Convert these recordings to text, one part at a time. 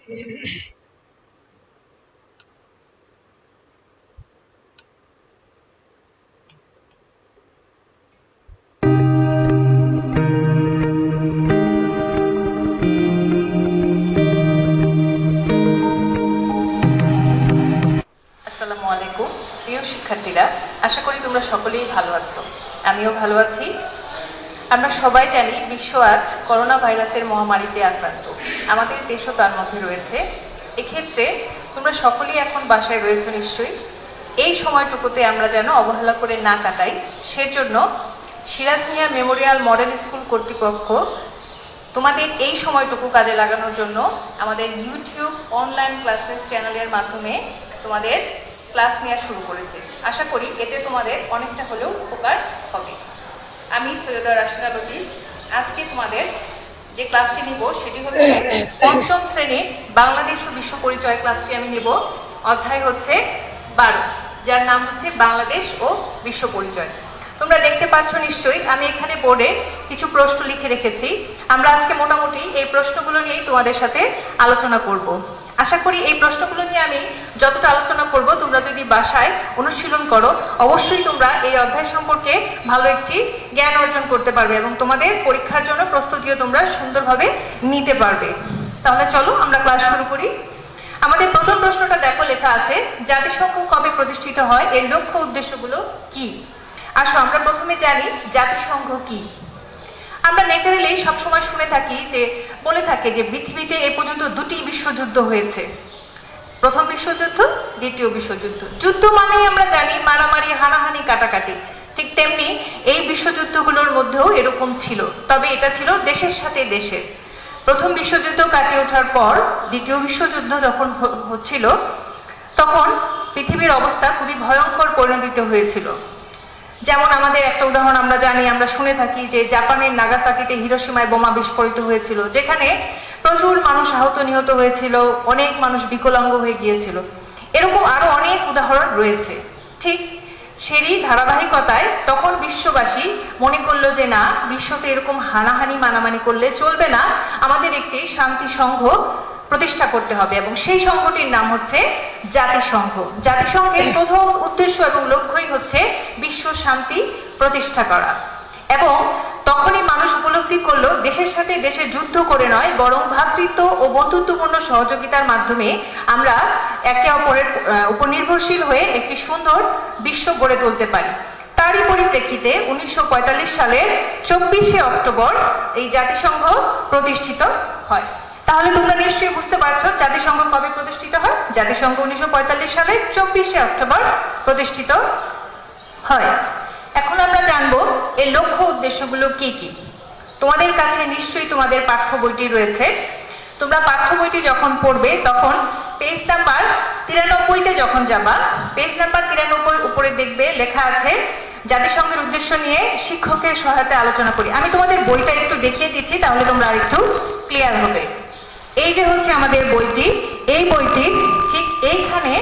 আসসালামু আলাইকুম প্রিয় শিক্ষার্থীরা, আশা করি তোমরা সকলেই ভালো আছো। আমিও ভালো আছি। আমরা সবাই জানি বিশ্ব আজ করোনা ভাইরাসের মহামারীতে আক্রান্ত, আমাদের দেশও তার মধ্যে রয়েছে। এক্ষেত্রে তোমরা সকলেই এখন বাসায় রয়েছো নিশ্চয়ই। এই সময়টুকুতে আমরা যেন অবহেলা করে না কাটাই, সেজন্য Siraj Mia memorial model school কর্তৃপক্ষ তোমাদের এই সময়টুকু কাজে লাগানোর জন্য আমাদের ইউটিউব অনলাইন ক্লাসেস চ্যানেলের মাধ্যমে তোমাদের ক্লাস নেওয়া শুরু করেছে। আশা করি এতে তোমাদের অনেকটা হলেও উপকার হবে। আমি সৈয়দা রাশিদা লতিফ। আজকে তোমাদের যে ক্লাসটি নিব সেটি হচ্ছে পঞ্চম শ্রেণীর বাংলাদেশ ও বিশ্ব পরিচয় ক্লাসটি আমি নিব। অধ্যায় হচ্ছে 12, যার নাম হচ্ছে বাংলাদেশ ও বিশ্ব পরিচয়। তোমরা দেখতে পাচ্ছ নিশ্চয়ই, আমি এখানে বোর্ডে কিছু প্রশ্ন লিখে রেখেছি। আমরা আজকে মোটামুটি এই প্রশ্নগুলো নিয়েই তোমাদের সাথে আলোচনা করব। আশা করি এই প্রশ্নগুলো নিয়ে আমি যতটা আলোচনা করব, তোমরা যদি বাসায় অনুশীলন করো, অবশ্যই তোমরা এই অধ্যায় সম্পর্কে ভালো একটি জ্ঞান অর্জন করতে পারবে এবং তোমাদের পরীক্ষার জন্য প্রস্তুতিও তোমরা সুন্দরভাবে নিতে পারবে। তাহলে চলো আমরা ক্লাস শুরু করি। আমাদের প্রথম প্রশ্নটা দেখো, লেখা আছে জাতিসংঘ কবে প্রতিষ্ঠিত হয়, এর লক্ষ্য উদ্দেশ্যগুলো কি? আসো আমরা প্রথমে জানি জাতিসংঘ কি। আমরা ন্যাচারালি সবসময় শুনে থাকি যে বলে থাকে যে পৃথিবীতে এ পর্যন্ত 2টি বিশ্বযুদ্ধ হয়েছে, প্রথম বিশ্বযুদ্ধ, দ্বিতীয় বিশ্বযুদ্ধ। যুদ্ধ মানেই আমরা জানি মারামারি, হানাহানি, কাটাকাটি। ঠিক তেমনি এই বিশ্বযুদ্ধগুলোর মধ্যেও এরকম ছিল, তবে এটা ছিল দেশের সাথে দেশের। প্রথম বিশ্বযুদ্ধ কাটিয়ে ওঠার পর দ্বিতীয় বিশ্বযুদ্ধ যখন হচ্ছিল, তখন পৃথিবীর অবস্থা খুবই ভয়ঙ্কর পরিণতিতে হয়েছিল। যেমন আমাদের একটা উদাহরণ আমরা জানি, আমরা শুনে থাকি যে জাপানের নাগাসাকিতে হিরোশিমায় বোমা বিস্ফোরিত হয়েছিল, যেখানে প্রচুর মানুষ আহত নিহত হয়েছিল, অনেক মানুষ বিকলাঙ্গ হয়ে গিয়েছিল। এরকম আরো অনেক উদাহরণ রয়েছে। ঠিক সেরই ধারাবাহিকতায় তখন বিশ্ববাসী মনে করলো যে না, বিশ্বতে এরকম হানাহানি মানামানি করলে চলবে না, আমাদের একটি শান্তি সংঘ প্রতিষ্ঠা করতে হবে এবং সেই সংঘটির নাম হচ্ছে জাতিসংঘ। জাতিসংঘের প্রথম উদ্দেশ্য এবং লক্ষ্যই হচ্ছে বিশ্ব শান্তি প্রতিষ্ঠা করা। এবং তখনই মানুষ উপলব্ধি করলো দেশের সাথে দেশের যুদ্ধ করে নয়, বরং ভ্রাতৃত্ব ও বন্ধুত্বপূর্ণ সহযোগিতার মাধ্যমে আমরা একে অপরের উপর নির্ভরশীল হয়ে একটি সুন্দর বিশ্ব গড়ে তুলতে পারি। তারই পরিপ্রেক্ষিতে 1945 সালের 24শে অক্টোবর এই জাতিসংঘ প্রতিষ্ঠিত হয়। তাহলে তোমরা নিশ্চয়ই বুঝতে পারছো জাতিসংঘ কবে প্রতিষ্ঠিত হয়। জাতিসংঘ 1945 সালের 24শে অক্টোবর প্রতিষ্ঠিত হয়। এখন আমরা জানবো এর লক্ষ্য উদ্দেশ্যগুলো কি কি। তোমাদের কাছে নিশ্চয়ই তোমাদের পাঠ্য বইটি রয়েছে। তোমরা পাঠ্য বইটি যখন পড়বে তখন পেজ নাম্বার 93-তে যখন যাবা, পেজ নাম্বার 93 উপরে দেখবে লেখা আছে জাতিসংঘের উদ্দেশ্য নিয়ে শিক্ষকের সহায়তায় আলোচনা করি। আমি তোমাদের বইটা একটু দেখিয়ে দিচ্ছি, তাহলে তোমরা আরেকটু ক্লিয়ার হবে। এই যে হচ্ছে আমাদের বইটি, এই বইটি ঠিক এইখানে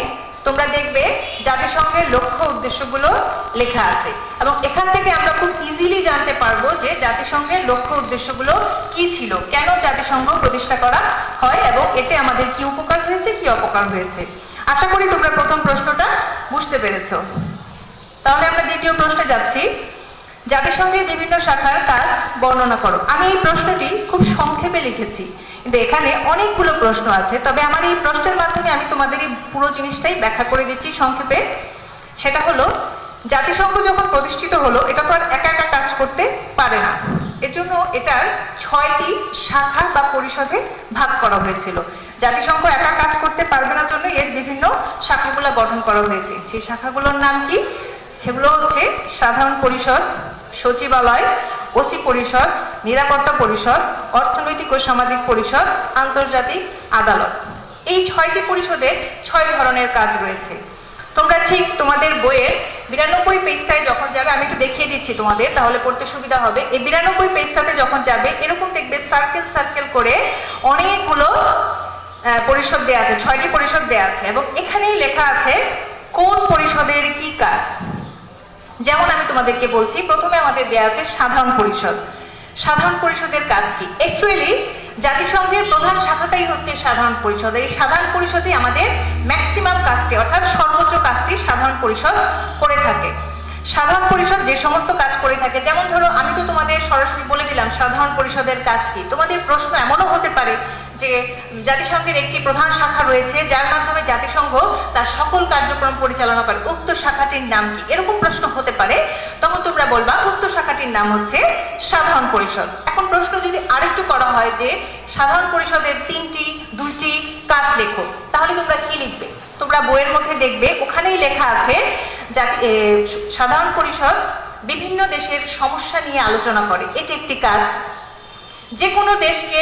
তোমরা দেখবে জাতিসংঘের লক্ষ্য উদ্দেশ্যগুলো লেখা আছে এবং এখান থেকে আমরা খুব ইজিলি জানতে পারবো যে জাতিসংঘের লক্ষ্য উদ্দেশ্যগুলো কি ছিল, কেন জাতিসংঘ প্রতিষ্ঠা করা হয় এবং এতে আমাদের কি উপকার হয়েছে, কি অপকার হয়েছে। আশা করি তোমরা প্রথম প্রশ্নটা বুঝতে পেরেছো। তাহলে আমরা দ্বিতীয় প্রশ্নে যাচ্ছি। জাতিসংঘের বিভিন্ন শাখার কাজ বর্ণনা করো। আমি এই প্রশ্নটি খুব সংক্ষেপে লিখেছি, কিন্তু এখানে অনেকগুলো প্রশ্ন আছে, তবে আমার এই প্রশ্নের মাধ্যমে আমি তোমাদের এই পুরো জিনিসটাই ব্যাখ্যা করে দিচ্ছি সংক্ষেপে। সেটা হলো জাতিসংঘ যখন প্রতিষ্ঠিত হলো, এটা তো আর একা একা কাজ করতে পারে না। এর জন্য এটার 6টি শাখা বা পরিষদে ভাগ করা হয়েছিল। জাতিসংঘ একা কাজ করতে পারবে না জন্য এর বিভিন্ন শাখাগুলো গঠন করা হয়েছে। সেই শাখাগুলোর নাম কি? সেগুলো হচ্ছে সাধারণ পরিষদ, সচিবালয়, ওসি পরিষদ, নিরাপত্তা পরিষদ, অর্থনৈতিক ও সামাজিক পরিষদ, আন্তর্জাতিক আদালত। এই 6টি পরিষদে 6 ধরনের কাজ রয়েছে। তোমরা ঠিক তোমাদের বইয়ের 92 পেজটায় যখন যাবে, আমি একটু দেখিয়ে দিচ্ছি তোমাদের, তাহলে পড়তে সুবিধা হবে। এই 92 পেজটাতে যখন যাবে এরকম দেখবে সার্কেল সার্কেল করে অনেকগুলো পরিষদ দেয়া আছে, 6টি পরিষদ দেয়া আছে এবং এখানেই লেখা আছে কোন পরিষদের কি কাজ। যেমন আমি তোমাদেরকে বলছি, প্রথমে আমাদের দেয়া আছে সাধারণ পরিষদ। সাধারণ পরিষদের কাজ কি? অ্যাকচুয়ালি জাতিসংঘের প্রধান শাখাটাই হচ্ছে সাধারণ পরিষদ। এই সাধারণ পরিষদে আমাদের ম্যাক্সিমাম কাজটি অর্থাৎ সর্বোচ্চ কাজটি সাধারণ পরিষদ করে থাকে। সাধারণ পরিষদ যে সমস্ত কাজ করে থাকে, যেমন ধরো আমি তো তোমাদের সরাসরি বলে দিলাম সাধারণ পরিষদের কাজ কি। তোমাদের প্রশ্ন এমনও হতে পারে যে জাতিসংঘের একটি প্রধান শাখা রয়েছে যার মাধ্যমে জাতিসংঘ তার সকল কার্যক্রম পরিচালনা করে, উক্ত শাখাটির নাম কি? এরকম প্রশ্ন হতে পারে। তখন তোমরা বলবা উক্ত শাখাটির নাম হচ্ছে সাধারণ পরিষদ। এখন প্রশ্ন যদি আরেকটু করা হয় যে সাধারণ পরিষদের 3টি 2টি কাজ লেখো, তাহলে তোমরা কি লিখবে? তোমরা বইয়ের মধ্যে দেখবে ওখানেই লেখা আছে সাধারণ পরিষদ বিভিন্ন দেশের সমস্যা নিয়ে আলোচনা করে, এটি একটি কাজ। যে কোনো দেশকে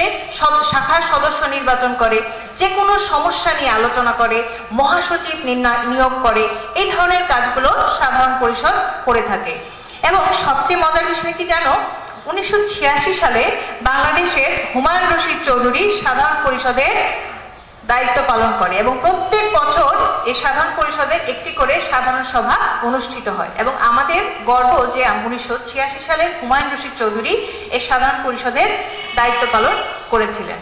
শাখার সদস্য নির্বাচন করে, যে কোনো সমস্যা নিয়ে আলোচনা করে, মহাসচিব নিয়োগ করে, এই ধরনের কাজগুলো সাধারণ পরিষদ করে থাকে। এবং সবচেয়ে মজার বিষয় কি জানো, 1986 সালে বাংলাদেশের হুমায়ুন রশিদ চৌধুরী সাধারণ পরিষদের দায়িত্ব পালন করে এবং প্রত্যেক বছর এই সাধারণ পরিষদের একটি করে সাধারণ সভা অনুষ্ঠিত হয়। এবং আমাদের গর্ব যে 1986 সালের হুমায়ুন রশিদ চৌধুরী এই সাধারণ পরিষদের দায়িত্ব পালন করেছিলেন।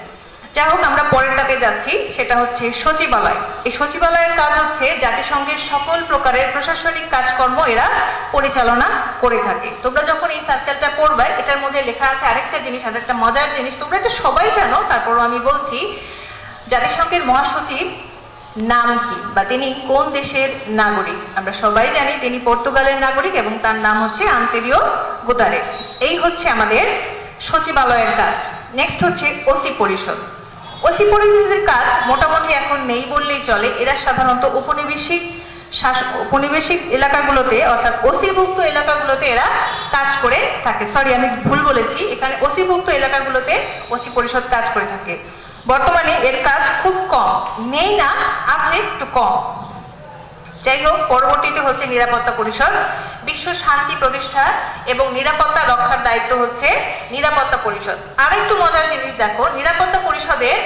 যাই হোক, আমরা পরেরটাতে যাচ্ছি, সেটা হচ্ছে সচিবালয়। এই সচিবালয়ের কাজ হচ্ছে জাতিসংঘের সকল প্রকারের প্রশাসনিক কাজকর্ম এরা পরিচালনা করে থাকে। তোমরা যখন এই সার্কেলটা পড়বে, এটার মধ্যে লেখা আছে আরেকটা জিনিস, আরেকটা মজার জিনিস, তোমরা এটা সবাই জানো, তারপরও আমি বলছি। জাতিসংঘের মহাসচিব নাম কি বা তিনি কোন দেশের নাগরিক? আমরা সবাই জানি তিনি পর্তুগালের নাগরিক এবং তার নাম হচ্ছে আন্তোনিও গুতেরেস। এই হচ্ছে আমাদের সচিবালয়ের কাজ। নেক্সট হচ্ছে ওসি পরিষদ। ওসি পরিষদের কাজ মোটামুটি এখন নেই বললেই চলে। এরা সাধারণত উপনিবেশিক এলাকাগুলোতে অর্থাৎ ওসিভুক্ত এলাকাগুলোতে এরা কাজ করে থাকে। সরি, আমি ভুল বলেছি, এখানে ওসিভুক্ত এলাকাগুলোতে ওসি পরিষদ কাজ করে থাকে। বর্তমানে এর কাজ খুব কম, নেই না, আছে একটু কম। যাই হোক, পরবর্তীতে হচ্ছে নিরাপত্তা পরিষদ। বিশ্ব শান্তি প্রতিষ্ঠা এবং নিরাপত্তা রক্ষার দায়িত্ব হচ্ছে নিরাপত্তা পরিষদ। আর একটু মজার জিনিস দেখো, নিরাপত্তা পরিষদের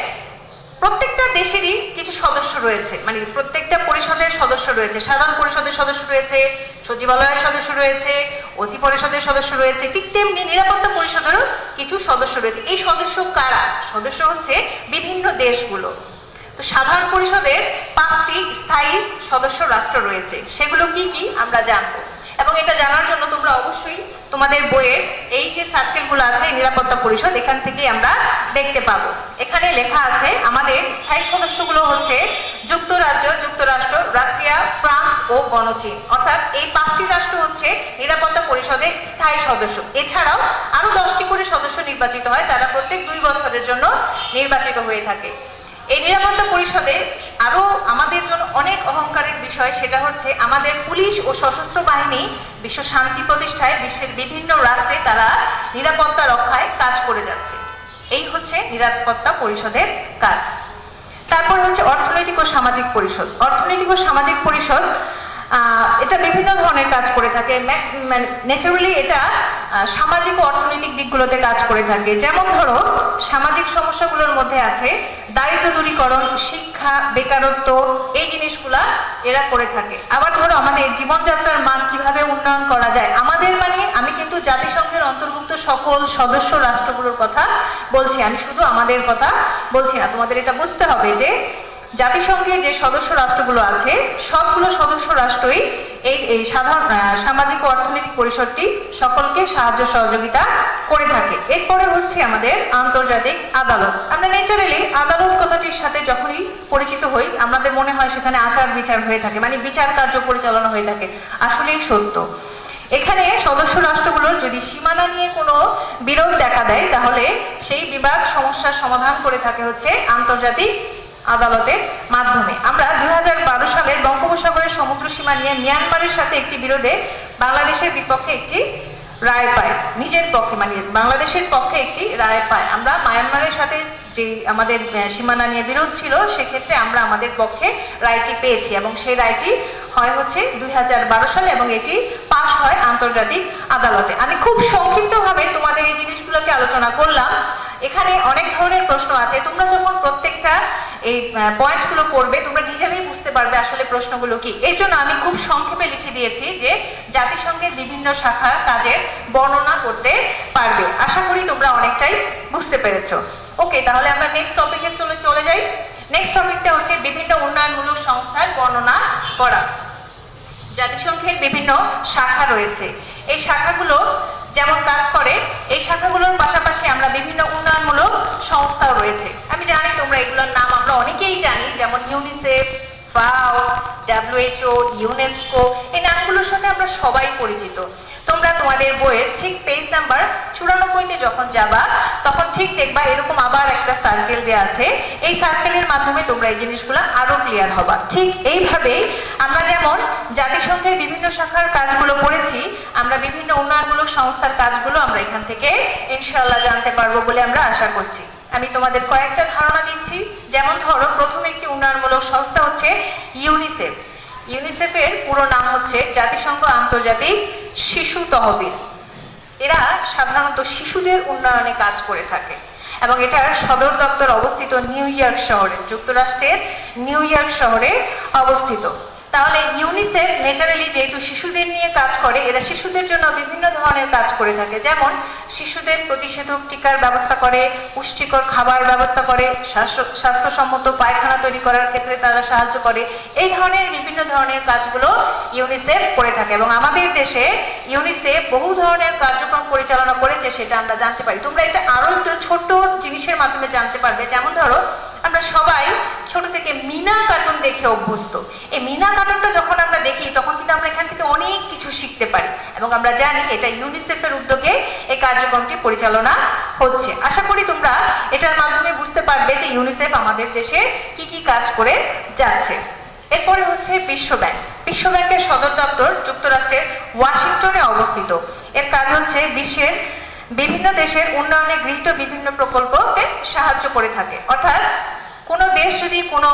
প্রত্যেকটা দেশেরই কিছু সদস্য রয়েছে, মানে প্রত্যেকটা পরিষদের সদস্য রয়েছে। সাধারণ পরিষদের সদস্য রয়েছে, সচিবালয়ের সদস্য রয়েছে, ওসি পরিষদের সদস্য রয়েছে, ঠিক তেমনি নিরাপত্তা পরিষদেরও কিছু সদস্য রয়েছে। এই সদস্য কারা? সদস্য হচ্ছে বিভিন্ন দেশগুলো। তো সাধারণ পরিষদের 5টি স্থায়ী সদস্য রাষ্ট্র রয়েছে, সেগুলো কি কি আমরা জানবো। এবং এটা জানার জন্য তোমরা অবশ্যই তোমাদের বইয়ের এই যে সার্কেলগুলো আছে নিরাপত্তা পরিষদ, এখান থেকে আমরা দেখতে পাবো। এখানে লেখা আছে আমাদের স্থায়ী সদস্যগুলো হচ্ছে যুক্তরাজ্য, যুক্তরাষ্ট্র, রাশিয়া, ফ্রান্স ও গণচীন। অর্থাৎ এই 5টি রাষ্ট্র হচ্ছে নিরাপত্তা পরিষদের স্থায়ী সদস্য। এছাড়াও আরো 10টি করে সদস্য নির্বাচিত হয়, তারা প্রত্যেক 2 বছরের জন্য নির্বাচিত হয়ে থাকে। এই নিরাপত্তা পরিষদে আরো আমাদের জন্য অনেক অহংকারের বিষয়, সেটা হচ্ছে আমাদের পুলিশ ও সশস্ত্র বাহিনী বিশ্ব শান্তি প্রতিষ্ঠায় বিশ্বের বিভিন্ন রাষ্ট্রে তারা নিরাপত্তা রক্ষায় কাজ করে যাচ্ছে। এই হচ্ছে নিরাপত্তা পরিষদের কাজ। তারপর হচ্ছে অর্থনৈতিক ও সামাজিক পরিষদ। অর্থনৈতিক ও সামাজিক পরিষদ এটা বিভিন্ন ধরনের কাজ করে থাকে। ন্যাচারালি এটা সামাজিক ও অর্থনৈতিক দিকগুলোতে কাজ করে থাকে। যেমন ধরো, সামাজিক সমস্যাগুলোর মধ্যে আছে দারিদ্র দূরীকরণ, শিক্ষা, বেকারত্ব, এই জিনিসগুলা এরা করে থাকে। আবার ধরো আমাদের জীবনযাত্রার মান কিভাবে উন্নয়ন করা যায়, আমাদের মানে আমি কিন্তু জাতিসংঘের অন্তর্ভুক্ত সকল সদস্য রাষ্ট্রগুলোর কথা বলছি, আমি শুধু আমাদের কথা বলছি না। তোমাদের এটা বুঝতে হবে যে জাতিসংঘের যে সদস্য রাষ্ট্রগুলো আছে সবগুলো সদস্য রাষ্ট্রই এই সাধারণ সামাজিক ও অর্থনৈতিক পরিষদটি সকলকে সাহায্য সহযোগিতা করে থাকে। এরপরে হচ্ছে আমাদের আন্তর্জাতিক আদালত। আমরা ন্যাচারালি আদালত কথাটির সাথে যখনই পরিচিত হই আমাদের মনে হয় সেখানে আচার বিচার হয়ে থাকে, মানে বিচার কার্য পরিচালনা হয়ে থাকে। আসলেই সত্য। এখানে সদস্য রাষ্ট্রগুলোর যদি সীমানা নিয়ে কোনো বিরোধ দেখা দেয় তাহলে সেই বিবাদ সমস্যার সমাধান করে থাকে হচ্ছে আন্তর্জাতিক আদালতের মাধ্যমে। আমরা 2012 সালের বঙ্গোপসাগরের সমুদ্র সীমা নিয়ে মিয়ানমারের সাথে একটি বিরোধে বাংলাদেশের বিপক্ষে একটি রায় পায়, নিজের পক্ষে মানে বাংলাদেশের পক্ষে একটি রায় পায়। আমরা মায়ানমারের সাথে যে আমাদের সীমানা নিয়ে বিরোধ ছিল সেক্ষেত্রে আমরা আমাদের পক্ষে রায়টি পেয়েছি এবং সেই রায়টি হয় হচ্ছে 2012 সালে এবং এটি পাশ হয় আন্তর্জাতিক আদালতে। আমি খুব সংক্ষিপ্তভাবে তোমাদের এই জিনিসগুলোকে আলোচনা করলাম। এখানে অনেক ধরনের প্রশ্ন আছে, তোমরা যখন প্রত্যেকটা এই পয়েন্টগুলো পড়বে তোমরা নিজেরাই বুঝতে পারবে আসলে প্রশ্নগুলো কি। এর জন্য আমি খুব সংক্ষেপে লিখে দিয়েছি যে জাতিসংঘের বিভিন্ন শাখার কাজের বর্ণনা করতে পারবে। আশা করি তোমরা অনেকটাই বুঝতে পেরেছো। ওকে। ওকে, তাহলে আমরা নেক্সট টপিকে চলে যাই। নেক্সট টপিকটা হচ্ছে বিভিন্ন উন্নয়নমূলক সংস্থার বর্ণনা করা। জাতিসংঘের বিভিন্ন শাখা রয়েছে, এই শাখাগুলো যেমন কাজ করে, এই শাখাগুলোর পাশাপাশি আমরা বিভিন্ন উন্নয়নমূলক সংস্থাও রয়েছে। আমি জানি তোমরা এগুলোর নাম আমরা অনেকেই জানি, যেমন ইউনিসেফ, ফাও, WHO, ইউনেস্কো, এই নামগুলোর সাথে আমরা সবাই পরিচিত। তোমরা তোমাদের বইয়ের ঠিক পেজ নাম্বার 94-তে যখন যাবা তখন ঠিক দেখবা এরকম আবার একটা সার্কেল দেওয়া আছে। এই সার্কেলের মাধ্যমে তোমরা এই জিনিসগুলো আরো ক্লিয়ার হবা। ঠিক এইভাবেই আমরা যেমন জাতিসংঘের বিভিন্ন শাখার কাজগুলো পড়েছি, আমরা বিভিন্ন উন্নয়নমূলক সংস্থার কাজগুলো আমরা এখান থেকে ইনশাআল্লাহ জানতে পারবো বলে আমরা আশা করছি। আমি তোমাদের কয়েকটা ধারণা দিচ্ছি। যেমন ধরো, প্রথম একটি উন্নয়নমূলক সংস্থা হচ্ছে ইউনিসেফ। ইউনিসেফের পুরো নাম হচ্ছে জাতিসংঘ আন্তর্জাতিক শিশু তহবিল। এরা সাধারণত শিশুদের উন্নয়নে কাজ করে থাকে এবং এটার সদর দপ্তর অবস্থিত নিউ ইয়র্ক শহরে, যুক্তরাষ্ট্রের নিউ ইয়র্ক শহরে অবস্থিত। তাহলে ইউনিসেফ ন্যাচারালি যেহেতু শিশুদের নিয়ে কাজ করে, এরা শিশুদের জন্য বিভিন্ন ধরনের কাজ করে থাকে। যেমন শিশুদের প্রতিষেধক টিকার ব্যবস্থা করে, পুষ্টিকর খাবার ব্যবস্থা করে, স্বাস্থ্যসম্মত পায়খানা তৈরি করার ক্ষেত্রে তারা সাহায্য করে। এই ধরনের বিভিন্ন ধরনের কাজগুলো ইউনিসেফ করে থাকে এবং আমাদের দেশে ইউনিসেফ বহু ধরনের কার্যক্রম পরিচালনা করেছে, সেটা আমরা জানতে পারি। তোমরা এটা আরো একটু ছোট্ট জিনিসের মাধ্যমে জানতে পারবে। যেমন ধরো, আমরা সবাই ছোট থেকে মিনা কার্টুন দেখে অভ্যস্ত। এই মিনা কার্টুনটা যখন আমরা দেখি তখন কিন্তু আমরা এখান থেকে অনেক কিছু শিখতে পারি এবং আমরা জানি এটা ইউনিসেফের উদ্যোগে এই কার্যক্রমটি পরিচালনা হচ্ছে। আশা করি তোমরা এটার মাধ্যমে বুঝতে পারবে যে ইউনিসেফ আমাদের দেশে কি কি কাজ করে যাচ্ছে। এরপরে হচ্ছে বিশ্ব ব্যাংক। বিশ্ব ব্যাংকের সদর দপ্তর যুক্তরাষ্ট্রের ওয়াশিংটনে অবস্থিত। এর কাজ হচ্ছে বিশ্বের বিভিন্ন দেশের উন্নয়নে গৃহীত বিভিন্ন প্রকল্পকে সাহায্য করে থাকে। অর্থাৎ কোনো দেশ যদি কোনো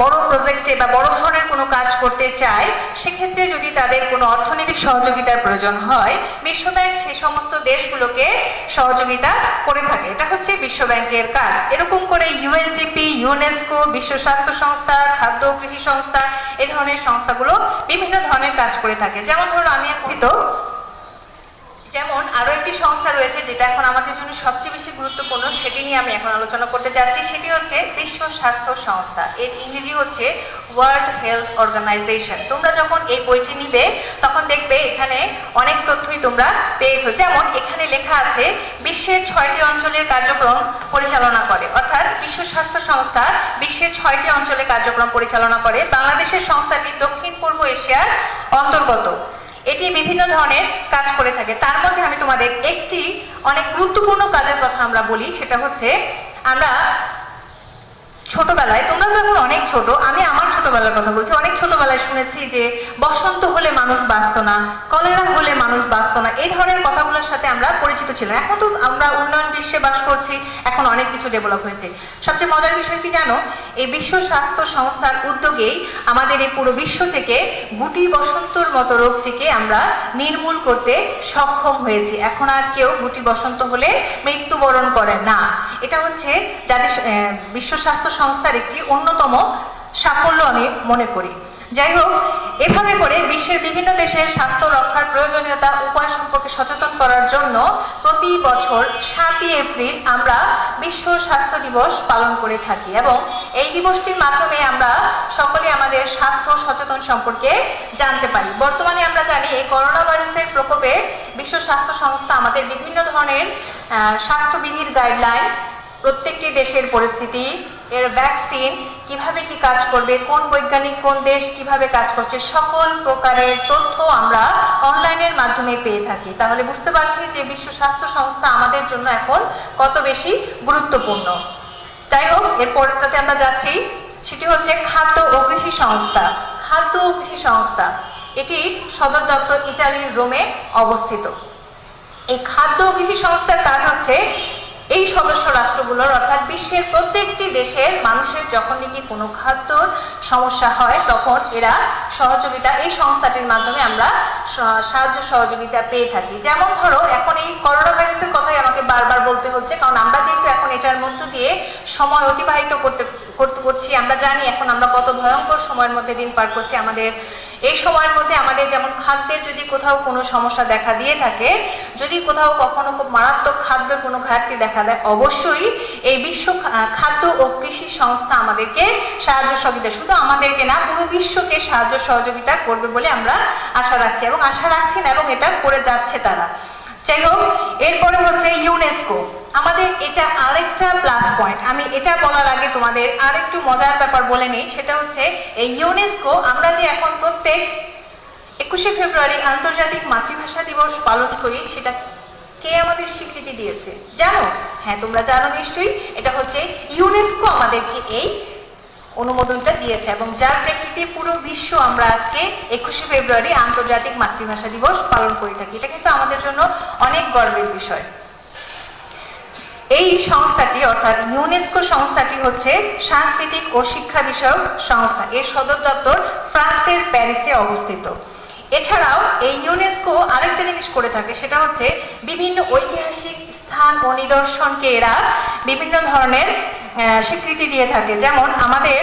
বড় প্রজেক্টে বা বড় ধরনের কোনো কাজ করতে চায়, সেক্ষেত্রে যদি তাদের কোনো অর্থনৈতিক সহযোগিতার প্রয়োজন হয়, বিশ্ব ব্যাংক সেই সমস্ত দেশগুলোকে সহযোগিতা করে থাকে। এটা হচ্ছে বিশ্ব ব্যাংকের কাজ। এরকম করে ইউএনডিপি, ইউনেস্কো, বিশ্ব স্বাস্থ্য সংস্থা, খাদ্য ও কৃষি সংস্থা, এই ধরনের সংস্থাগুলো বিভিন্ন ধরনের কাজ করে থাকে। যেমন ধরো, আমি যেমন আরো একটি সংস্থা রয়েছে যেটা এখন আমাদের জন্য সবচেয়ে বেশি গুরুত্বপূর্ণ, সেটি নিয়ে আমি এখন আলোচনা করতে যাচ্ছি। সেটি হচ্ছে বিশ্ব স্বাস্থ্য সংস্থা। এর ইংরেজি হচ্ছে ওয়ার্ল্ড হেলথ অর্গানাইজেশন। তোমরা যখন এই বইটি নিবে তখন দেখবে এখানে অনেক তথ্যই তোমরা পেয়েছো। যেমন এখানে লেখা আছে বিশ্বের 6টি অঞ্চলের কার্যক্রম পরিচালনা করে। অর্থাৎ বিশ্ব স্বাস্থ্য সংস্থা বিশ্বের 6টি অঞ্চলে কার্যক্রম পরিচালনা করে। বাংলাদেশের সংস্থাটি দক্ষিণ পূর্ব এশিয়ার অন্তর্গত। এটি বিভিন্ন ধরনের কাজ করে থাকে। তার মধ্যে আমি তোমাদের একটি অনেক গুরুত্বপূর্ণ কাজের কথা আমরা বলি, সেটা হচ্ছে আমরা ছোটবেলায়, তোমরা তো এখন অনেক ছোট, আমি আমার ছোটবেলার কথা বলছি, অনেক ছোটবেলায় শুনেছি যে বসন্ত হলে মানুষ বাঁচত না, কলেরা হলে মানুষ বাঁচত না, এই ধরনের কথাগুলোর সাথে আমরা পরিচিত ছিলাম। এখন তো আমরা উন্নয়ন বিশ্বে বাস করছি, এখন অনেক কিছু ডেভেলপ হয়েছে। সবচেয়ে মজার বিষয় কি জানো, এই বিশ্ব স্বাস্থ্য সংস্থার উদ্যোগেই আমাদের এই পুরো বিশ্ব থেকে গুটি বসন্তর মতো রোগটিকে আমরা নির্মূল করতে সক্ষম হয়েছি। এখন আর কেউ গুটি বসন্ত হলে মৃত্যুবরণ করে না। এটা হচ্ছে বিশ্ব স্বাস্থ্য সংস্থার একটি অন্যতম সাফল্য আমি মনে করি। যাই হোক, এভাবে করে বিশ্বের বিভিন্ন দেশের স্বাস্থ্য রক্ষার প্রয়োজনীয়তা উপায় সম্পর্কে সচেতন করার জন্য প্রতি বছর 7ই এপ্রিল আমরা বিশ্ব স্বাস্থ্য দিবস পালন করে থাকি এবং এই দিবসটির মাধ্যমে আমরা সকলে আমাদের স্বাস্থ্য সচেতন সম্পর্কে জানতে পারি। বর্তমানে আমরা জানি এই করোনা ভাইরাসের প্রকোপে বিশ্ব স্বাস্থ্য সংস্থা আমাদের বিভিন্ন ধরনের স্বাস্থ্যবিধির গাইডলাইন, প্রত্যেকটি দেশের পরিস্থিতি, এর ভ্যাকসিন কিভাবে কি কাজ করবে, কোন বৈজ্ঞানিক কোন দেশ কিভাবে কাজ করছে, সকল প্রকারের তথ্য আমরা অনলাইনের মাধ্যমে পেয়ে থাকি। তাহলে বুঝতে পারছি যে বিশ্ব স্বাস্থ্য সংস্থা আমাদের জন্য এখন কত বেশি গুরুত্বপূর্ণ। যাই হোক, এরপরটাতে আমরা যাচ্ছি, সেটি হচ্ছে খাদ্য ও কৃষি সংস্থা। খাদ্য ও কৃষি সংস্থা, এটির সদর দপ্তর ইতালির রোমে অবস্থিত। এই খাদ্য ও কৃষি সংস্থার কাজ হচ্ছে এই সদস্য রাষ্ট্রগুলোর, অর্থাৎ বিশ্বের প্রত্যেকটি দেশের মানুষের যখন নাকি কোনো খাদ্যর সমস্যা হয় তখন এরা সহযোগিতা, এই সংস্থাটির মাধ্যমে আমরা সাহায্য সহযোগিতা পেয়ে থাকি। যেমন ধরো, এখন এই করোনা ভাইরাসের কথাই আমাকে বারবার বলতে হচ্ছে, কারণ আমরা যেহেতু এখন এটার মধ্য দিয়ে সময় অতিবাহিত করছি, আমরা জানি এখন আমরা কত ভয়ঙ্কর সময়ের মধ্যে দিন পার করছি। আমাদের এই সময়ের মধ্যে আমাদের যেমন খাদ্যের যদি কোথাও কোনো সমস্যা দেখা দিয়ে থাকে, যদি কোথাও কখনো খুব মারাত্মক খাদ্যের কোনো ঘাটতি দেখা দেয়, অবশ্যই এই বিশ্ব খাদ্য ও কৃষি সংস্থা আমাদেরকে সাহায্য সহযোগিতা, শুধু আমাদেরকে না পুরো বিশ্বকে সাহায্য সহযোগিতা করবে বলে আমরা আশা রাখছি এবং আশা রাখছি না এবং এটা করে যাচ্ছে তারা। যাই হোক, এরপরে হচ্ছে ইউনেস্কো। আমাদের এটা আরেকটা প্লাস পয়েন্ট। আমি এটা বলার আগে তোমাদের আরেকটু মজার ব্যাপার বলে নিই, সেটা হচ্ছে এই ইউনেস্কো আমরা যে এখন প্রত্যেক 21শে ফেব্রুয়ারি আন্তর্জাতিক মাতৃভাষা দিবস পালন করি, সেটা কে আমাদের স্বীকৃতি দিয়েছে জানো? হ্যাঁ, তোমরা জানো নিশ্চয়ই। এটা হচ্ছে ইউনেস্কো আমাদেরকে এই অনুমোদনটা দিয়েছে এবং যার প্রেক্ষিতে পুরো বিশ্ব আমরা আজকে 21শে ফেব্রুয়ারি আন্তর্জাতিক মাতৃভাষা দিবস পালন করে থাকি। এটা কিন্তু আমাদের জন্য অনেক গর্বের বিষয়। এই সংস্থাটি অর্থাৎ ইউনেস্কো সংস্থাটি হচ্ছে সাংস্কৃতিক ও শিক্ষা বিষয়ক সংস্থা। এর সদর দপ্তর ফ্রান্সের প্যারিসে অবস্থিত। এছাড়াও এই ইউনেস্কো আরেকটা জিনিস করে থাকে, সেটা হচ্ছে বিভিন্ন ঐতিহাসিক স্থান ও নিদর্শনকে এরা বিভিন্ন ধরনের স্বীকৃতি দিয়ে থাকে। যেমন আমাদের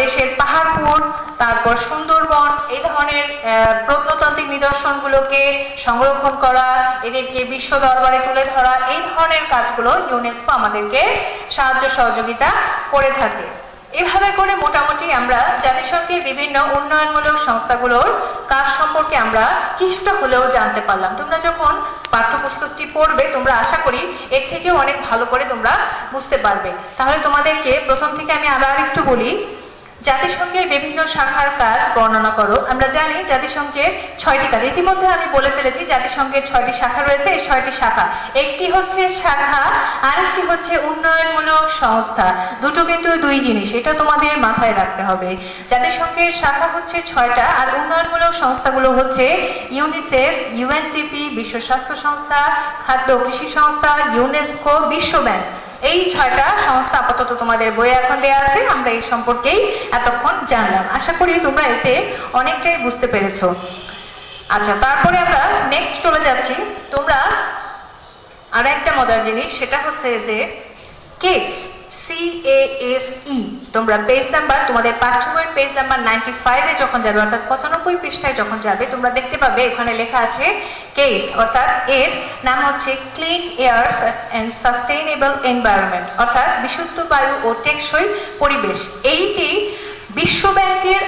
দেশের পাহাড়পুর, তারপর সুন্দরবন, এই ধরনের প্রত্নতান্ত্রিক নিদর্শনগুলোকে সংরক্ষণ করা, এদেরকে বিশ্ব দরবারে তুলে ধরা, এই ধরনের কাজগুলো ইউনেস্কো আমাদেরকে সাহায্য সহযোগিতা করে থাকে। এভাবে করে মোটামুটি আমরা জাতিসংঘের বিভিন্ন উন্নয়নমূলক সংস্থাগুলোর কাজ সম্পর্কে আমরা কিছুটা হলেও জানতে পারলাম। তোমরা যখন পাঠ্যপুস্তকটি পড়বে, তোমরা আশা করি এর থেকেও অনেক ভালো করে তোমরা বুঝতে পারবে। তাহলে তোমাদেরকে প্রথম থেকে আমি আবার একটু বলি, জাতিসংঘের বিভিন্ন শাখার কাজ বর্ণনা করো। আমরা জানি জাতিসংঘের 6টি কাজ, ইতিমধ্যে আমি বলে ফেলেছি জাতিসংঘের 6টি শাখা রয়েছে। এই 6টি শাখা, একটি হচ্ছে শাখা, আরেকটি হচ্ছে উন্নয়নমূলক সংস্থা। দুটো কিন্তু দুই জিনিস, এটা তোমাদের মাথায় রাখতে হবে। জাতিসংঘের শাখা হচ্ছে 6টা আর উন্নয়নমূলক সংস্থাগুলো হচ্ছে ইউনিসেফ, ইউএনডিপি, বিশ্ব স্বাস্থ্য সংস্থা, খাদ্য ও কৃষি সংস্থা, ইউনেস্কো, বিশ্ব ব্যাংক। এই 6টা সংস্থা আপাতত তোমাদের বইয়ে এখন দেওয়া আছে। আমরা এই সম্পর্কেই এতক্ষণ জানলাম। আশা করি তোমরা এতে অনেকটাই বুঝতে পেরেছো। আচ্ছা, তারপরে আমরা নেক্সট চলে যাচ্ছি। তোমরা আর একটা মজার জিনিস, সেটা হচ্ছে যে কেস, CASE, তোমরা পেজ নাম্বার, তোমাদের পাঠ্য বইয়ের পেজ নাম্বার 95-এ যখন যাবে, অর্থাৎ 95 পৃষ্ঠায় যখন যাবে, তোমরা দেখতে পাবে এখানে লেখা আছে কেস, অর্থাৎ এর নাম হচ্ছে clean years and sustainable environment, অর্থাৎ বিশুদ্ধ বায়ু ও টেকসই পরিবেশ। এইটি বিশ্ব ব্যাংকের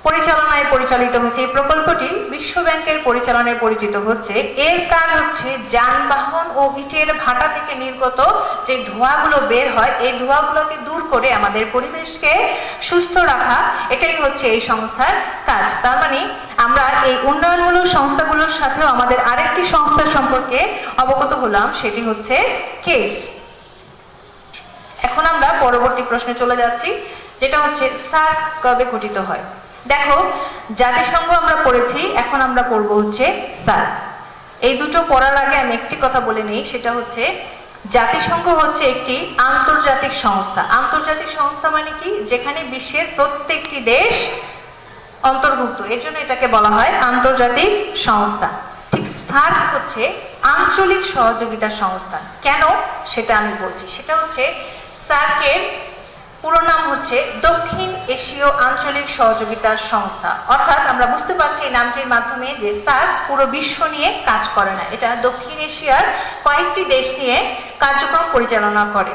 পরিচালনায় পরিচালিত হচ্ছে। এই প্রকল্পটি বিশ্ব ব্যাংকের পরিচালনায় পরিচিত হচ্ছে। এর কাজ হচ্ছে যানবাহন ও ইটের ভাটা থেকে নির্গত যে ধোঁয়াগুলো বের হয়, এই ধোঁয়াগুলোকে দূর করে আমাদের পরিবেশকে সুস্থ রাখা, এটাই হচ্ছে এই সংস্থার কাজ। তার মানে আমরা এই উন্নয়নমূলক সংস্থাগুলোর সাথেও আমাদের আরেকটি সংস্থা সম্পর্কে অবগত হলাম, সেটি হচ্ছে কেস। এখন আমরা পরবর্তী প্রশ্নে চলে যাচ্ছি, যেটা হচ্ছে সার্ক কবে গঠিত হয়। দেখো, জাতিসংঘ আমরা পড়েছি, এখন আমরা পড়বো হচ্ছে সার্ক। এই দুটো পড়ার আগে আমি একটি কথা বলে নেই, সেটা হচ্ছে জাতিসংঘ হচ্ছে একটি আন্তর্জাতিক সংস্থা। আন্তর্জাতিক সংস্থা মানে কি? যেখানে বিশ্বের প্রত্যেকটি দেশ অন্তর্ভুক্ত, এর জন্য এটাকে বলা হয় আন্তর্জাতিক সংস্থা। ঠিক সার্ক হচ্ছে আঞ্চলিক সহযোগিতা সংস্থা। কেন সেটা আমি বলছি। সেটা হচ্ছে সার্কের পুরো নাম হচ্ছে দক্ষিণ এশীয় আঞ্চলিক সহযোগিতা সংস্থা। অর্থাৎ আমরা বুঝতে পারছি এই নামটির মাধ্যমে যে সার্ক পুরো বিশ্ব নিয়ে কাজ করে না, এটা দক্ষিণ এশিয়ার কয়েকটি দেশ নিয়ে কার্যক্রম পরিচালনা করে।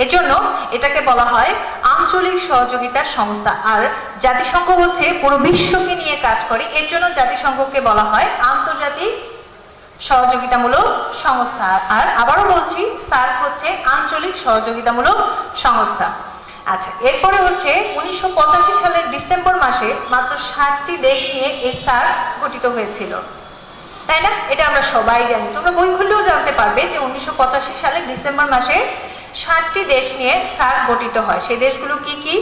এজন্য এটাকে বলা হয় আঞ্চলিক সহযোগিতা সংস্থা। আর জাতিসংঘ হচ্ছে পুরো বিশ্বকে নিয়ে কাজ করে, এর জন্য জাতিসংঘকে বলা হয় আন্তর্জাতিক সহযোগিতামূলক সংস্থা। আর আবারও বলছি, সার্ক হচ্ছে আঞ্চলিক সহযোগিতামূলক সংস্থা। আচ্ছা, এরপরে হচ্ছে 1985 সালের ডিসেম্বর মাসে মাত্র 60টি দেশ নিয়ে এই সার্ক গঠিত হয়েছিল, তাই না? এটা আমরা সবাই জানি, তোমরা বই খুললেও জানতে পারবে যে 1985 সালের ডিসেম্বর মাসে 60টি দেশ নিয়ে সার্ক গঠিত হয়। সেই দেশগুলো কি কি?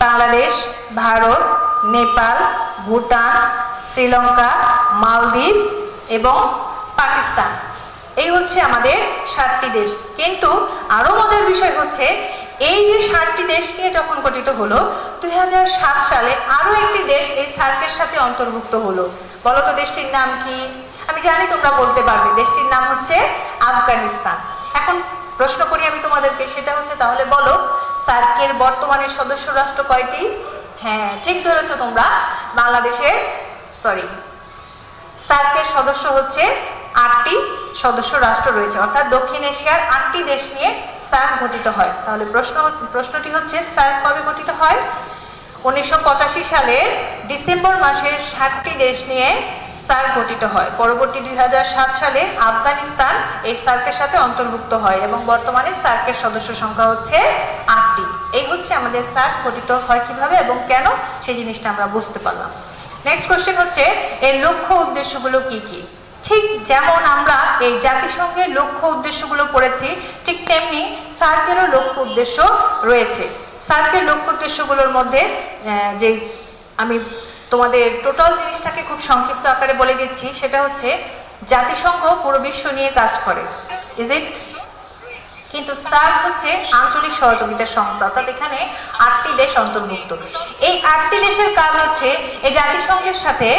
বাংলাদেশ, ভারত, নেপাল, ভুটান, শ্রীলঙ্কা, মালদ্বীপ এবং পাকিস্তান। এই হচ্ছে আমাদের 60টি দেশ। কিন্তু আরো মজার বিষয় হচ্ছে, এই যে 60টি দেশ নিয়ে যখন গঠিত হলো, 2007 সালে আরো একটি দেশ এই সার্কের সাথে অন্তর্ভুক্ত হলো। বলো তো দেশটির নাম কি? আমি জানি তোমরা বলতে পারবে, দেশটির নাম হচ্ছে আফগানিস্তান। এখন প্রশ্ন করি আমি তোমাদেরকে, সেটা হচ্ছে তাহলে বলো সার্কের বর্তমানে সদস্য রাষ্ট্র কয়টি? হ্যাঁ, ঠিক ধরেছো তোমরা, বাংলাদেশের সার্কের সদস্য হচ্ছে 8টি সদস্য রাষ্ট্র রয়েছে, অর্থাৎ দক্ষিণ এশিয়ার 8টি দেশ নিয়ে সার্ক গঠিত হয়? তাহলে প্রশ্নটি হচ্ছে সার্ক কবে গঠিত হয়? 1985 সালের ডিসেম্বর মাসের 60টি দেশ নিয়ে সার্ক গঠিত হয়। পরবর্তী 2007 সালে আফগানিস্তান এই সার্কের সাথে অন্তর্ভুক্ত হয় এবং বর্তমানে সার্কের সদস্য সংখ্যা হচ্ছে 8টি। এই হচ্ছে আমাদের সার্ক গঠিত হয় কিভাবে এবং কেন, সেই জিনিসটা আমরা বুঝতে পারলাম। নেক্সট কোশ্চেন হচ্ছে এর লক্ষ্য উদ্দেশ্যগুলো কি কি? ঠিক যেমন আমরা এই জাতিসংঘের লক্ষ্য উদ্দেশ্যগুলো পড়েছি, ঠিক তেমনি সার্কেরও লক্ষ্য উদ্দেশ্য রয়েছে। সার্কের লক্ষ্য উদ্দেশ্যগুলোর মধ্যে যে আমি তোমাদের টোটাল জিনিসটাকে খুব সংক্ষিপ্ত আকারে বলে দিচ্ছি, সেটা হচ্ছে জাতিসংঘ পুরো বিশ্ব নিয়ে কাজ করে, ইজ ইট? কিন্তু সার্ক হচ্ছে আঞ্চলিক সহযোগিতার সংস্থা, অর্থাৎ এখানে 8টি দেশ অন্তর্ভুক্ত। এই 8টি দেশের কাজ হচ্ছে এই জাতিসংঘের সাথে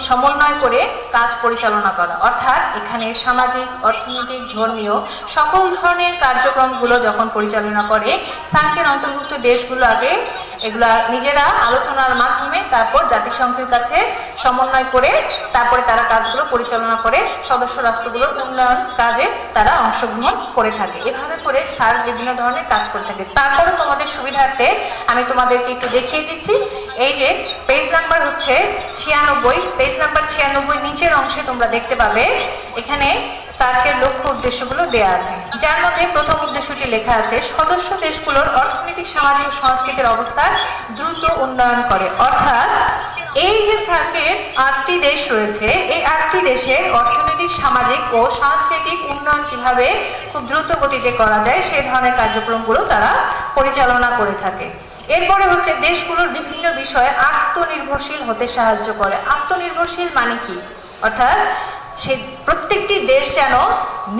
সমন্বয় করে কাজ পরিচালনা করা, অর্থাৎ এখানে সামাজিক, অর্থনৈতিক, ধর্মীয় সকল ধরনের কার্যক্রমগুলো যখন পরিচালনা করে সার্কের অন্তর্ভুক্ত দেশগুলো আগে এগুলা নিজেরা আলোচনার মাধ্যমে তারপর জাতিসংঘের কাছে সমন্বয় করে তারপরে তারা কাজগুলো পরিচালনা করে, সদস্য রাষ্ট্রগুলোর উন্নয়ন কাজে তারা অংশগ্রহণ করে থাকে। এভাবে করে সার্ক বিভিন্ন ধরনের কাজ করে থাকে। তারপরে তোমাদের সুবিধার্থে আমি তোমাদেরকে একটু দেখিয়ে দিচ্ছি। এই যে পেজ নাম্বার হচ্ছে 96, পেজ নাম্বার 96 নিচের অংশে তোমরা দেখতে পাবে এখানে সার্কের লক্ষ্য উদ্দেশ্যগুলো দেয়া আছে, যার মধ্যে প্রথম উদ্দেশ্যটি লেখা আছে সদস্য দেশগুলোর অর্থনৈতিক, সামাজিক ও সাংস্কৃতিক অবস্থার দ্রুত উন্নয়ন করে। অর্থাৎ এই যে সার্কের 8টি দেশ রয়েছে, এই 8টি দেশের অর্থনৈতিক, সামাজিক ও সাংস্কৃতিক উন্নয়ন কিভাবে খুব দ্রুত গতিতে করা যায় সেই ধরনের কার্যক্রমগুলো তারা পরিচালনা করে থাকে। এরপরে হচ্ছে দেশগুলোর বিভিন্ন বিষয়ে আত্মনির্ভরশীল হতে সাহায্য করে। আত্মনির্ভরশীল মানে কি? অর্থাৎ সে প্রত্যেকটি দেশ যেন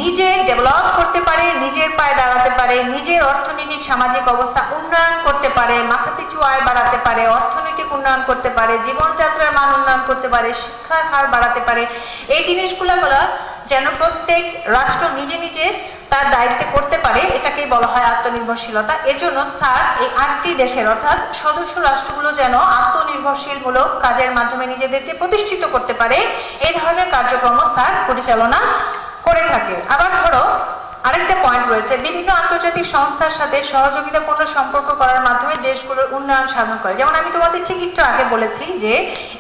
নিজে ডেভেলপ করতে পারে, নিজের পায়ে দাঁড়াতে পারে, নিজের অর্থনৈতিক, সামাজিক অবস্থা উন্নয়ন করতে পারে, মাথাপিছু আয় বাড়াতে পারে, অর্থনৈতিক উন্নয়ন করতে পারে, জীবনযাত্রার মান উন্নয়ন করতে পারে, শিক্ষার হার বাড়াতে পারে। এই জিনিসগুলো যেন প্রত্যেক রাষ্ট্র নিজে নিজে তার দায়িত্বে করতে পারে, এটাকেই বলা হয় আত্মনির্ভরশীলতা। এর জন্য সার্ক এই 8টি দেশের অর্থাৎ সদস্য রাষ্ট্রগুলো যেন আত্মনির্ভরশীলমূলক কাজের মাধ্যমে নিজেদেরকে প্রতিষ্ঠিত করতে পারে, এই ধরনের কার্যক্রম সার্ক পরিচালনা করে থাকে। আবার ধরো আরেকটা পয়েন্ট রয়েছে, বিভিন্ন আন্তর্জাতিক সংস্থার সাথে সহযোগিতাপূর্ণ সম্পর্ক করার মাধ্যমে দেশগুলোর উন্নয়ন সাধন করে। যেমন আমি তোমাদের ঠিক একটু আগে বলেছি যে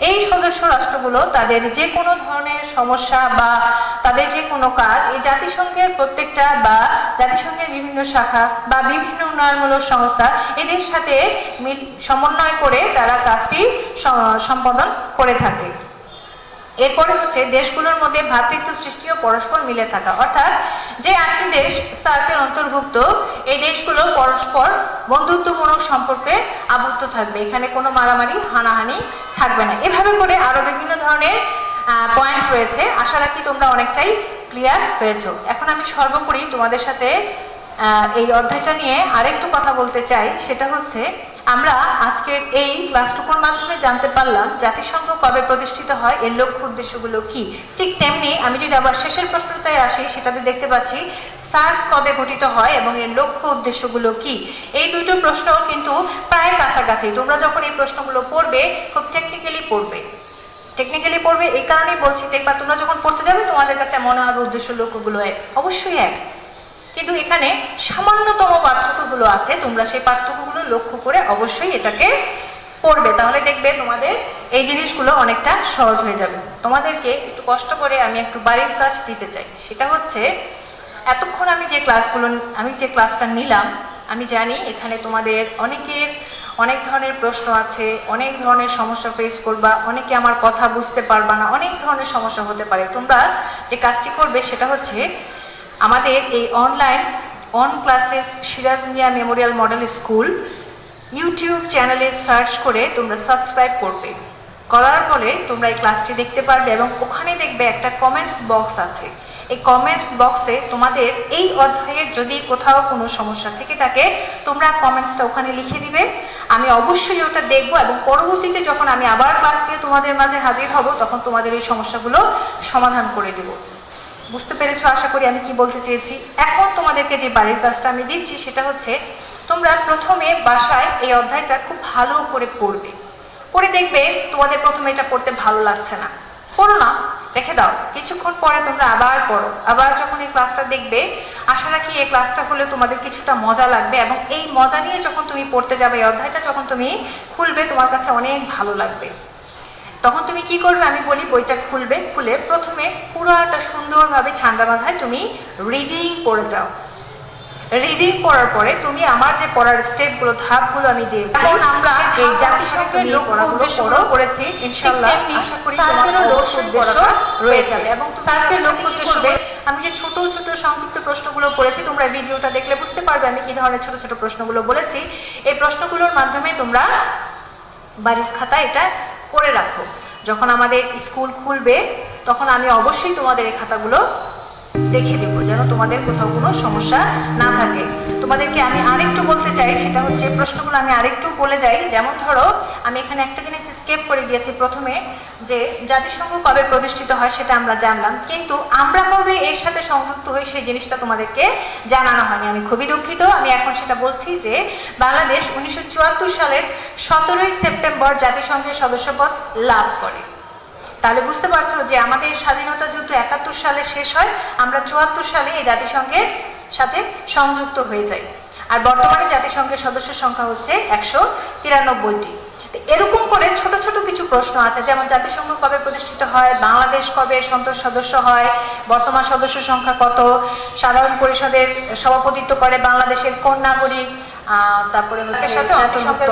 এই সদস্য রাষ্ট্রগুলো তাদের যে কোনো ধরনের সমস্যা বা তাদের যে কোনো কাজ এই জাতিসংঘের প্রত্যেকটা বা জাতিসংঘের বিভিন্ন শাখা বা বিভিন্ন উন্নয়নমূলক সংস্থা এদের সাথে সমন্বয় করে তারা কাজটি সম্পাদন করে থাকে। এরপরে হচ্ছে দেশগুলোর মধ্যে ভ্রাতৃত্ব সৃষ্টি ও পরস্পর মিলে থাকা, অর্থাৎ যে 8টি দেশ সার্কের অন্তর্ভুক্ত এই দেশগুলো পরস্পর বন্ধুত্বমূলক সম্পর্কে আবদ্ধ থাকবে, এখানে কোনো মারামারি, হানাহানি থাকবে না। এভাবে করে আরো বিভিন্ন ধরনের পয়েন্ট রয়েছে। আশা রাখি তোমরা অনেকটাই ক্লিয়ার হয়েছো। এখন আমি সর্বোপরি তোমাদের সাথে এই অধ্যায়টা নিয়ে আরেকটু কথা বলতে চাই, সেটা হচ্ছে আমরা আজকের এই ক্লাসটুকুর মাধ্যমে জানতে পারলাম জাতিসংঘ কবে প্রতিষ্ঠিত হয়, এর লক্ষ্য উদ্দেশ্যগুলো কি। ঠিক তেমনি আমি যদি আবার শেষের প্রশ্নটায় আসি, সেটাতে দেখতে পাচ্ছি সার্ক কবে গঠিত হয় এবং এর লক্ষ্য উদ্দেশ্যগুলো কি। এই দুটো প্রশ্ন কিন্তু প্রায় কাছাকাছি। তোমরা যখন এই প্রশ্নগুলো পড়বে খুব টেকনিক্যালি পড়বে, এই কারণেই বলছি, দেখবা তোমরা যখন পড়তে যাবে তোমাদের কাছে মনে হবে উদ্দেশ্য লক্ষ্যগুলো অবশ্যই এক, কিন্তু এখানে সামান্যতম পার্থক্যগুলো আছে। তোমরা সেই পার্থক্যগুলো লক্ষ্য করে অবশ্যই এটাকে পড়বে, তাহলে দেখবে তোমাদের এই জিনিসগুলো অনেকটা সহজ হয়ে যাবে। তোমাদেরকে একটু কষ্ট করে আমি একটু বাড়ির কাজ দিতে চাই, সেটা হচ্ছে এতক্ষণ আমি যে ক্লাসটা নিলাম, আমি জানি এখানে তোমাদের অনেকের অনেক ধরনের প্রশ্ন আছে, অনেক ধরনের সমস্যা ফেস করবা, অনেকে আমার কথা বুঝতে পারবা না, অনেক ধরনের সমস্যা হতে পারে। তোমরা যে কাজটি করবে সেটা হচ্ছে আমাদের এই on classes Siraj Mia memorial model school YouTube চ্যানেলে সার্চ করে তোমরা সাবস্ক্রাইব করবে। করার ফলে তোমরা এই ক্লাসটি দেখতে পারবে এবং ওখানে দেখবে একটা কমেন্টস বক্স আছে। এই কমেন্টস বক্সে তোমাদের এই অধ্যায়ের যদি কোথাও কোনো সমস্যা থেকে থাকে তোমরা কমেন্টসটা ওখানে লিখে দিবে, আমি অবশ্যই ওটা দেখবো এবং পরবর্তীতে যখন আমি আবার ক্লাস দিয়ে তোমাদের মাঝে হাজির হব তখন তোমাদের এই সমস্যাগুলো সমাধান করে দেব। বুঝতে পেরেছো আশা করি আমি কি বলতে চেয়েছি। এখন তোমাদেরকে যে বাড়ির কাজটা আমি দিচ্ছি সেটা হচ্ছে তোমরা প্রথমে বাসায় এই অধ্যায়টা খুব ভালো করে পড়বে, পড়ে দেখবে তোমাদের প্রথমে এটা পড়তে ভালো লাগছে না, পড়ো না, রেখে দাও, কিছুক্ষণ পরে তোমরা আবার পড়ো। আবার যখন এই ক্লাসটা দেখবে, আশা রাখি এই ক্লাসটা হলে তোমাদের কিছুটা মজা লাগবে, এবং এই মজা নিয়ে যখন তুমি পড়তে যাবে, এই অধ্যায়টা যখন তুমি খুলবে, তোমার কাছে অনেক ভালো লাগবে। তখন তুমি কি করবে আমি বলি, বইটা খুলবে, খুলে প্রথমে পুরোটা সুন্দরভাবে ঠান্ডা মাথায় তুমি রিডিং পড়ে যাও। রিডিং পড়ার পরে তুমি আমার যে পড়ার স্টেপগুলো, ধাপগুলো আমি দিয়েছি, এখন আমরা এই জাতিসংঘের লক্ষ্য উদ্দেশ্যগুলো করেছি, ইনশাআল্লাহ আশা করি তোমাদের অবশ্যই পড়াটা রয়ে যাবে। এবং স্যারকে লক্ষ্য উদ্দেশ্য, আমি যে ছোট ছোট সংক্ষিপ্ত প্রশ্নগুলো পড়েছি, তোমরা ভিডিওটা দেখলে বুঝতে পারবে আমি কি ধরনের ছোট ছোট প্রশ্নগুলো বলেছি। এই প্রশ্নগুলোর মাধ্যমে তোমরা বাড়ির খাতায় এটা করে রাখো। যখন আমাদের স্কুল খুলবে তখন আমি অবশ্যই তোমাদের এই খাতাগুলো দেখে দেবো, যেন তোমাদের কোথাও কোনো সমস্যা না থাকে। তোমাদেরকে আমি আরেকটু বলতে চাই, সেটা হচ্ছে প্রশ্নগুলো আমি আরেকটু বলে যাই। যেমন ধরো, আমি এখানে একটা জিনিস স্কেপ করে দিয়েছি প্রথমে, যে জাতিসংঘ কবে প্রতিষ্ঠিত হয় সেটা আমরা জানলাম, কিন্তু আমরা কবে এর সাথে সংযুক্ত হই সেই জিনিসটা তোমাদেরকে জানানো হয়নি। আমি খুবই দুঃখিত, আমি এখন সেটা বলছি যে বাংলাদেশ 1974 সালের 17ই সেপ্টেম্বর জাতিসংঘের সদস্যপদ লাভ করে। তাহলে বুঝতে পারছো যে আমাদের স্বাধীনতা যুদ্ধ 71 সালে শেষ হয়, আমরা 74 সালে এই জাতিসংঘের সাথে সংযুক্ত হয়ে যাই। আর বর্তমানে জাতিসংঘের সদস্য সংখ্যা হচ্ছে 193টি। এরকম করে ছোট ছোট কিছু প্রশ্ন আছে, যেমন জাতিসংঘ কবে প্রতিষ্ঠিত হয়, বাংলাদেশ কবে সদস্য হয়, বর্তমান সদস্য সংখ্যা কত, সাধারণ পরিষদের সভাপতিত্ব করে বাংলাদেশের কোন নাগরিক, তারপরে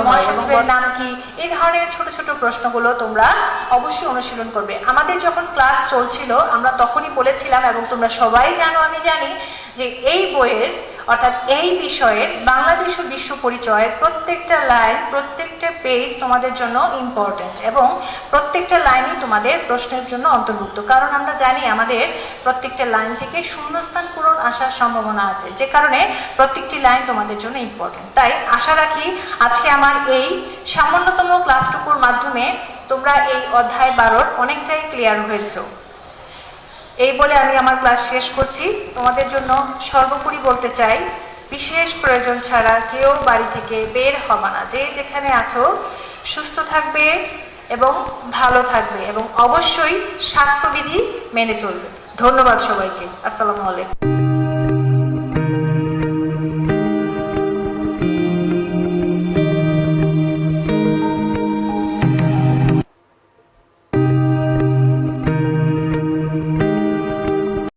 মহাসচিবের নাম কি। এই ধরনের ছোট ছোট প্রশ্নগুলো তোমরা অবশ্যই অনুশীলন করবে। আমাদের যখন ক্লাস চলছিল আমরা তখনই বলেছিলাম, এবং তোমরা সবাই জানো আমি জানি, যে এই বইয়ের অর্থাৎ এই বিষয়ের বাংলাদেশ ও বিশ্ব পরিচয়ের প্রত্যেকটা লাইন, প্রত্যেকটা পেজ তোমাদের জন্য ইম্পর্টেন্ট, এবং প্রত্যেকটা লাইনই তোমাদের প্রশ্নের জন্য অন্তর্ভুক্ত। কারণ আমরা জানি আমাদের প্রত্যেকটা লাইন থেকে শূন্যস্থান পূরণ আসার সম্ভাবনা আছে, যে কারণে প্রত্যেকটি লাইন তোমাদের জন্য ইম্পর্টেন্ট। তাই আশা রাখি আজকে আমার এই সামান্যতম ক্লাসটুকুর মাধ্যমে তোমরা এই অধ্যায় 12 অনেকটাই ক্লিয়ার হয়েছো। এই বলে আমি আমার ক্লাস শেষ করছি। তোমাদের জন্য সর্বোপরি বলতে চাই, বিশেষ প্রয়োজন ছাড়া কেউ বাড়ি থেকে বের হবে না। যে যেখানে আছো সুস্থ থাকবে এবং ভালো থাকবে, এবং অবশ্যই স্বাস্থ্যবিধি মেনে চলবে। ধন্যবাদ সবাইকে। আসসালামু আলাইকুম।